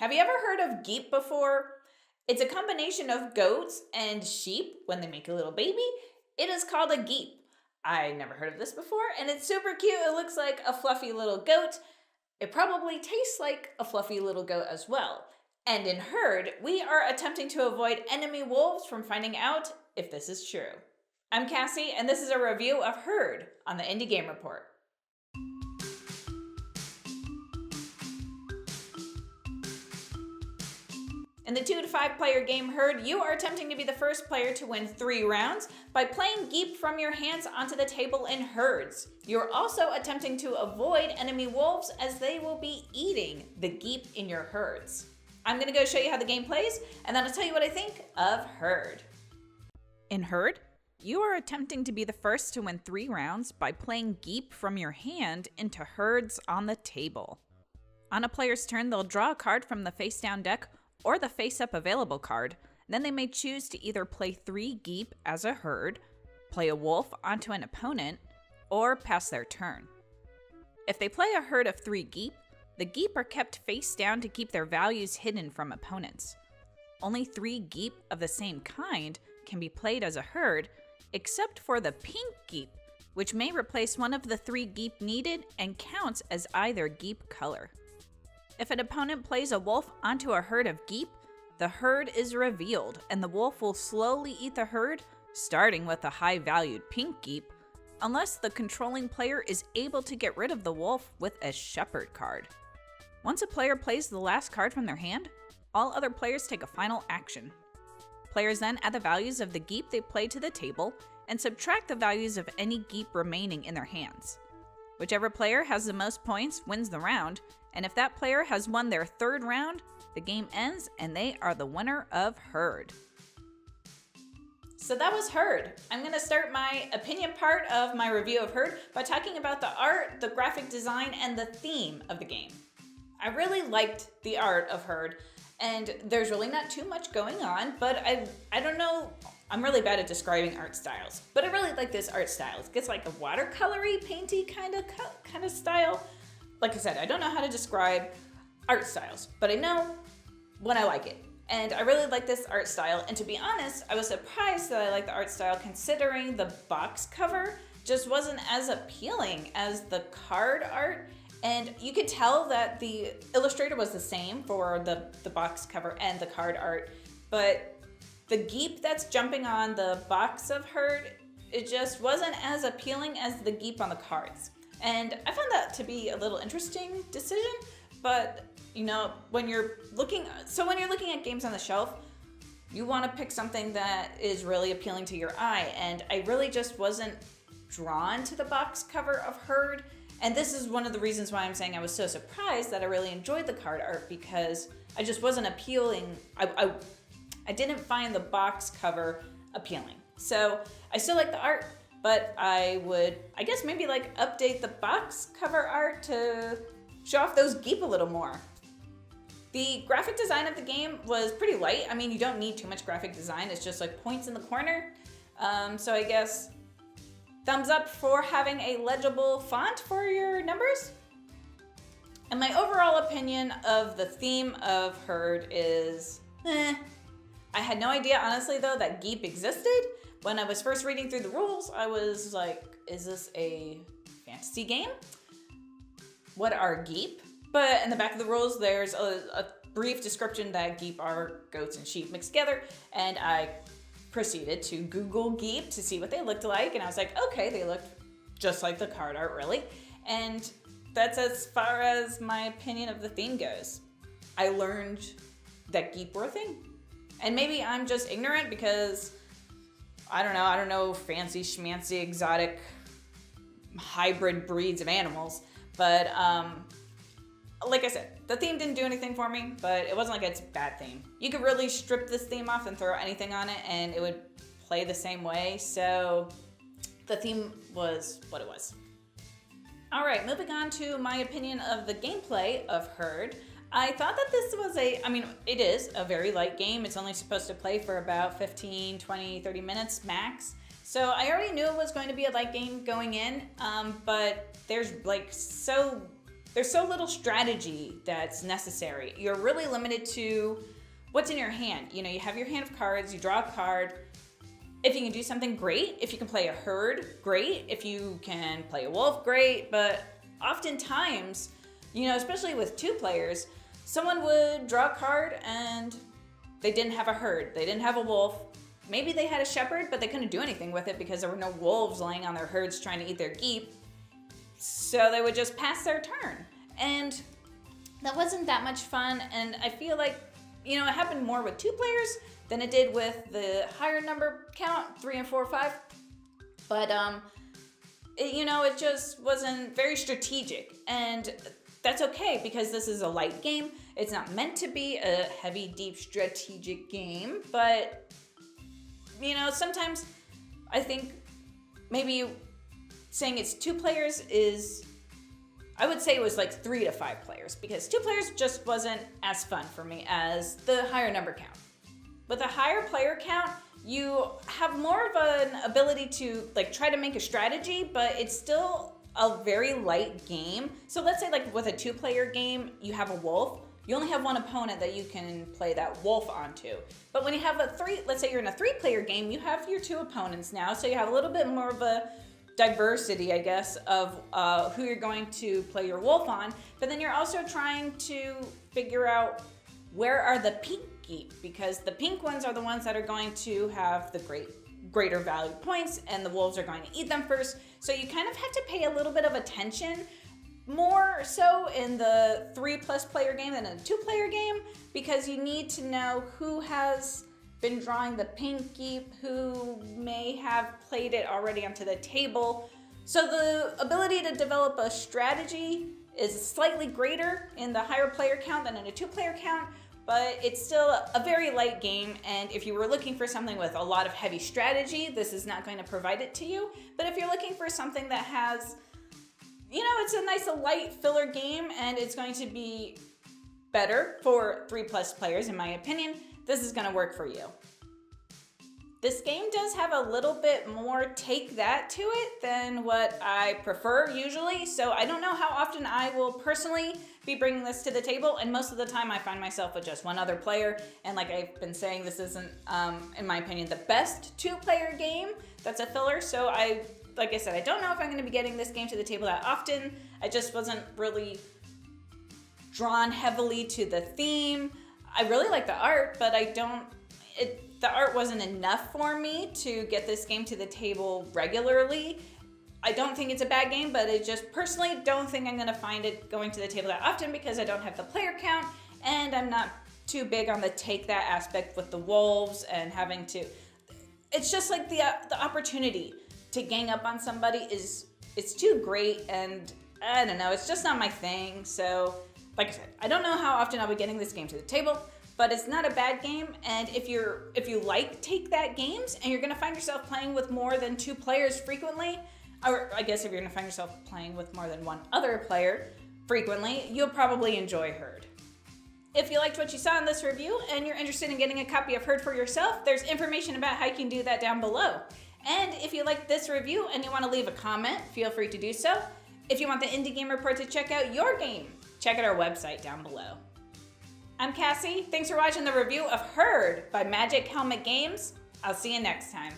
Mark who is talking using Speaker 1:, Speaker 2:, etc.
Speaker 1: Have you ever heard of geep before? It's a combination of goats and sheep when they make a little baby. It is called a geep. I never heard of this before, and it's super cute. It looks like a fluffy little goat. It probably tastes like a fluffy little goat as well. And in Herd, we are attempting to avoid enemy wolves from finding out if this is true. I'm Cassie, and this is a review of Herd on the Indie Game Report. In the 2 to 5 player game Herd, you are attempting to be the first player to win 3 rounds by playing geep from your hands onto the table in herds. You're also attempting to avoid enemy wolves as they will be eating the geep in your herds. I'm going to go show you how the game plays, and then I'll tell you what I think of Herd. In Herd, you are attempting to be the first to win 3 rounds by playing geep from your hand into herds on the table. On a player's turn, they'll draw a card from the face-down deck or the face-up available card. Then they may choose to either play 3 geep as a herd, play a wolf onto an opponent, or pass their turn. If they play a herd of 3 geep, the geep are kept face down to keep their values hidden from opponents. Only 3 geep of the same kind can be played as a herd, except for the pink geep, which may replace one of the 3 geep needed and counts as either geep color. If an opponent plays a wolf onto a herd of geep, the herd is revealed, and the wolf will slowly eat the herd, starting with a high-valued pink geep, unless the controlling player is able to get rid of the wolf with a shepherd card. Once a player plays the last card from their hand, all other players take a final action. Players then add the values of the geep they played to the table and subtract the values of any geep remaining in their hands. Whichever player has the most points wins the round, and if that player has won their 3rd round, the game ends and they are the winner of Herd. So that was Herd. I'm going to start my opinion part of my review of Herd by talking about the art, the graphic design, and the theme of the game. I really liked the art of Herd, and there's really not too much going on, but I don't know, I'm really bad at describing art styles, but I really like this art style. It gets like a watercolory, painty kind of style. Like I said, I don't know how to describe art styles, but I know when I like it. And I really like this art style, and to be honest, I was surprised that I like the art style considering the box cover just wasn't as appealing as the card art. And you could tell that the illustrator was the same for the box cover and the card art, but the geep that's jumping on the box of Herd, it just wasn't as appealing as the geep on the cards. And I found that to be a little interesting decision, but you know, when you're looking at games on the shelf, you want to pick something that is really appealing to your eye, and I really just wasn't drawn to the box cover of Herd. And this is one of the reasons why I'm saying I was so surprised that I really enjoyed the card art, because I just wasn't appealing. I didn't find the box cover appealing. So I still like the art, but I would, I guess maybe like update the box cover art to show off those geep a little more. The graphic design of the game was pretty light. I mean, you don't need too much graphic design. It's just like points in the corner. So I guess thumbs up for having a legible font for your numbers. And my overall opinion of the theme of Herd is, I had no idea, honestly, though, that geep existed. When I was first reading through the rules, I was like, is this a fantasy game? What are geep? But in the back of the rules, there's a brief description that geep are goats and sheep mixed together, and I proceeded to Google geep to see what they looked like, and I was like, okay, they looked just like the card art, really. And that's as far as my opinion of the theme goes. I learned that geep were a thing. And maybe I'm just ignorant because I don't know fancy schmancy exotic hybrid breeds of animals, but like I said, the theme didn't do anything for me, but it wasn't like it's a bad theme. You could really strip this theme off and throw anything on it and it would play the same way, so the theme was what it was. All right, moving on to my opinion of the gameplay of Herd. I thought that this was it is a very light game. It's only supposed to play for about 15, 20, 30 minutes max. So I already knew it was going to be a light game going in, but there's like so there's so little strategy that's necessary. You're really limited to what's in your hand. You know, you have your hand of cards, you draw a card. If you can do something, great. If you can play a herd, great. If you can play a wolf, great. But oftentimes, you know, especially with 2 players, someone would draw a card and they didn't have a herd. They didn't have a wolf. Maybe they had a shepherd, but they couldn't do anything with it because there were no wolves laying on their herds trying to eat their geep. So they would just pass their turn. And that wasn't that much fun. And I feel like, you know, it happened more with 2 players than it did with the higher number count, 3 and 4 or 5. But, you know, it just wasn't very strategic. And that's okay because this is a light game. It's not meant to be a heavy, deep, strategic game. But, you know, sometimes I think maybe saying it's 2 players is, I would say it was like 3 to 5 players because 2 players just wasn't as fun for me as the higher number count. With a higher player count, you have more of an ability to like try to make a strategy, but it's still a very light game. So let's say like with a 2-player game, you have a wolf. You only have one opponent that you can play that wolf onto. But when you have a 3, let's say you're in a 3-player game, you have your 2 opponents now. So you have a little bit more of a diversity, I guess, of who you're going to play your wolf on. But then you're also trying to figure out where are the pink geep, because the pink ones are the ones that are going to have the greater value points, and the wolves are going to eat them first. So you kind of have to pay a little bit of attention, more so in the 3+ player game than in a 2-player game, because you need to know who has been drawing the pink geep, who may have played it already onto the table. So the ability to develop a strategy is slightly greater in the higher player count than in a 2-player count, but it's still a very light game. And if you were looking for something with a lot of heavy strategy, this is not going to provide it to you. But if you're looking for something that has, you know, it's a nice light filler game and it's going to be better for 3+ players, in my opinion, this is going to work for you. This game does have a little bit more take that to it than what I prefer usually, so I don't know how often I will personally be bringing this to the table, and most of the time I find myself with just one other player, and like I've been saying, this isn't, in my opinion, the best 2-player game that's a filler, so like I said, I don't know if I'm going to be getting this game to the table that often. I just wasn't really drawn heavily to the theme. I really like the art, but the art wasn't enough for me to get this game to the table regularly. I don't think it's a bad game, but I just personally don't think I'm gonna find it going to the table that often because I don't have the player count and I'm not too big on the take that aspect with the wolves and having to, it's just like the opportunity to gang up on somebody it's too great, and I don't know, it's just not my thing. So like I said, I don't know how often I'll be getting this game to the table, but it's not a bad game. And if you like take that games and you're gonna find yourself playing with more than 2 players frequently, or I guess if you're gonna find yourself playing with more than one other player frequently, you'll probably enjoy Herd. If you liked what you saw in this review and you're interested in getting a copy of Herd for yourself, there's information about how you can do that down below. And if you liked this review and you want to leave a comment, feel free to do so. If you want the Indie Game Report to check out your game, check out our website down below. I'm Cassie. Thanks for watching the review of Herd by Magic Helmet Games. I'll see you next time.